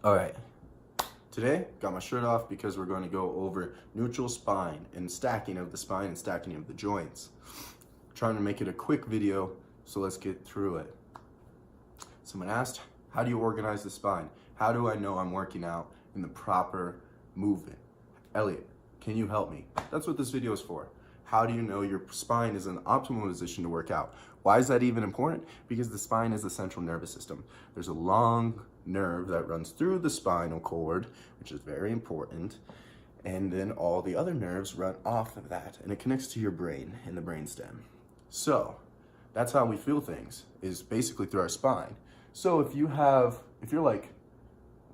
All right, today got my shirt off because we're going to go over neutral spine and stacking of the spine and stacking of the joints. Trying to make it a quick video, so let's get through it. Someone asked, how do you organize the spine? How do I know I'm working out in the proper movement? Elliot, can you help me? That's what this video is for. How do you know your spine is in an optimal position to work out? Why is that even important? Because the spine is the central nervous system. There's a long nerve that runs through the spinal cord, which is very important, and then all the other nerves run off of that, and it connects to your brain in the brainstem. So that's how we feel things, is basically through our spine. So if you're like,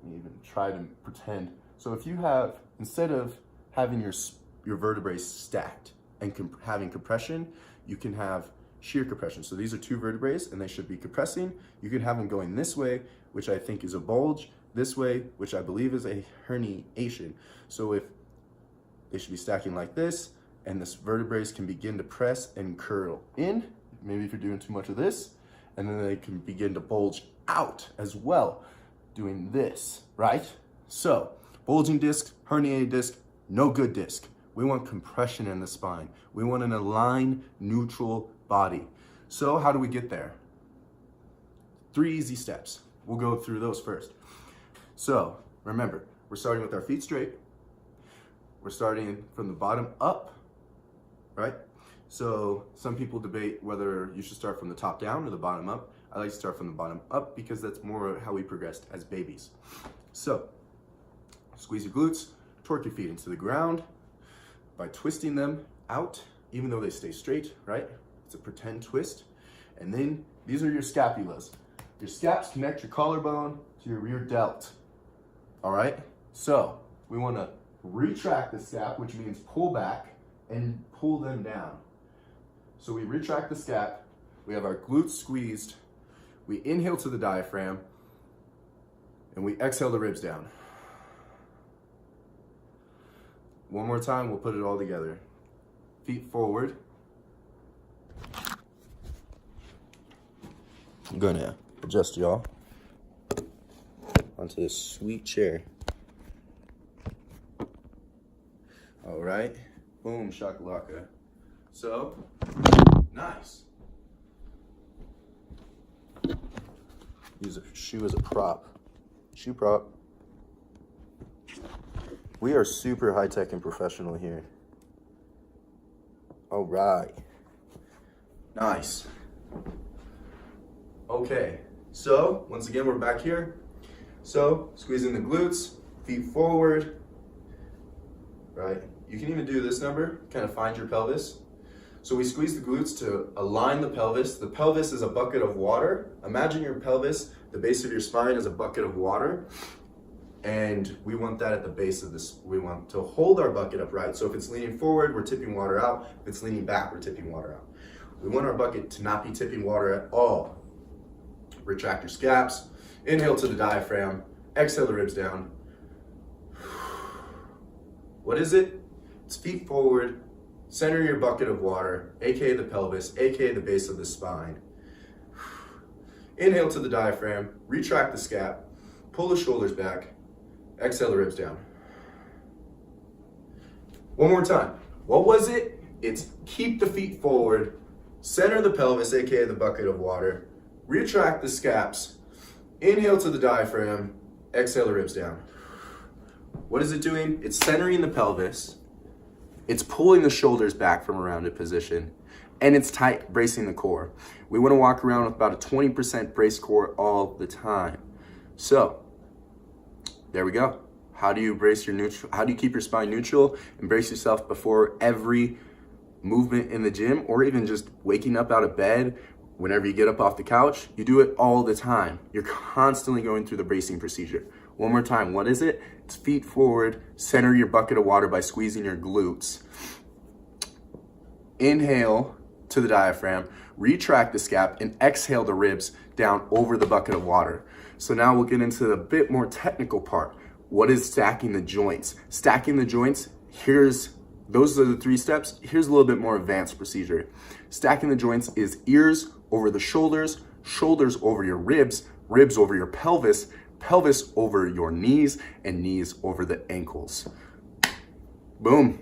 let me even try to pretend. So if you have, instead of having your vertebrae stacked and having compression, you can have shear compression. So these are two vertebrae and they should be compressing. You can have them going this way, which I think is a bulge, this way, which I believe is a herniation. So if they should be stacking like this, and this vertebrae can begin to press and curl in, maybe if you're doing too much of this, and then they can begin to bulge out as well, doing this, right? So bulging disc, herniated disc, no good disc. We want compression in the spine. We want an aligned, neutral body. So how do we get there? 3 easy steps. We'll go through those first. So remember, we're starting with our feet straight. We're starting from the bottom up, right? So some people debate whether you should start from the top down or the bottom up. I like to start from the bottom up because that's more how we progressed as babies. So squeeze your glutes, torque your feet into the ground by twisting them out, even though they stay straight, right? It's a pretend twist. And then these are your scapulas. Your scaps connect your collarbone to your rear delt. All right? So we want to retract the scap, which means pull back and pull them down. So we retract the scap, we have our glutes squeezed, we inhale to the diaphragm, and we exhale the ribs down. One more time, we'll put it all together. Feet forward. I'm gonna adjust y'all onto this sweet chair. All right, boom, shakalaka. So, nice. Use a shoe as a prop. Shoe prop. We are super high-tech and professional here. All right. Nice. Okay, so once again, we're back here. So, squeezing the glutes, feet forward, right? You can even do this number, kind of find your pelvis. So we squeeze the glutes to align the pelvis. The pelvis is a bucket of water. Imagine your pelvis, the base of your spine is a bucket of water. And we want that at the base of this. We want to hold our bucket upright. So if it's leaning forward, we're tipping water out. If it's leaning back, we're tipping water out. We want our bucket to not be tipping water at all. Retract your scaps, inhale to the diaphragm, exhale the ribs down. What is it? It's feet forward, center your bucket of water, aka the pelvis, aka the base of the spine. Inhale to the diaphragm, retract the scap, pull the shoulders back, exhale the ribs down. One more time. What was it? It's keep the feet forward, center the pelvis, aka the bucket of water, retract the scaps, inhale to the diaphragm, exhale the ribs down. What is it doing? It's centering the pelvis, it's pulling the shoulders back from a rounded position, and it's tight, bracing the core. We want to walk around with about a 20% braced core all the time. So, there we go. How do you brace your neutral? How do you keep your spine neutral and brace yourself before every movement in the gym, or even just waking up out of bed? Whenever you get up off the couch, you do it all the time. You're constantly going through the bracing procedure. One more time, what is it? It's feet forward, center your bucket of water by squeezing your glutes. Inhale to the diaphragm, retract the scap, and exhale the ribs down over the bucket of water. So now we'll get into the bit more technical part. What is stacking the joints? Stacking the joints, those are the 3 steps. Here's a little bit more advanced procedure. Stacking the joints is ears over the shoulders, shoulders over your ribs, ribs over your pelvis, pelvis over your knees and knees over the ankles. Boom.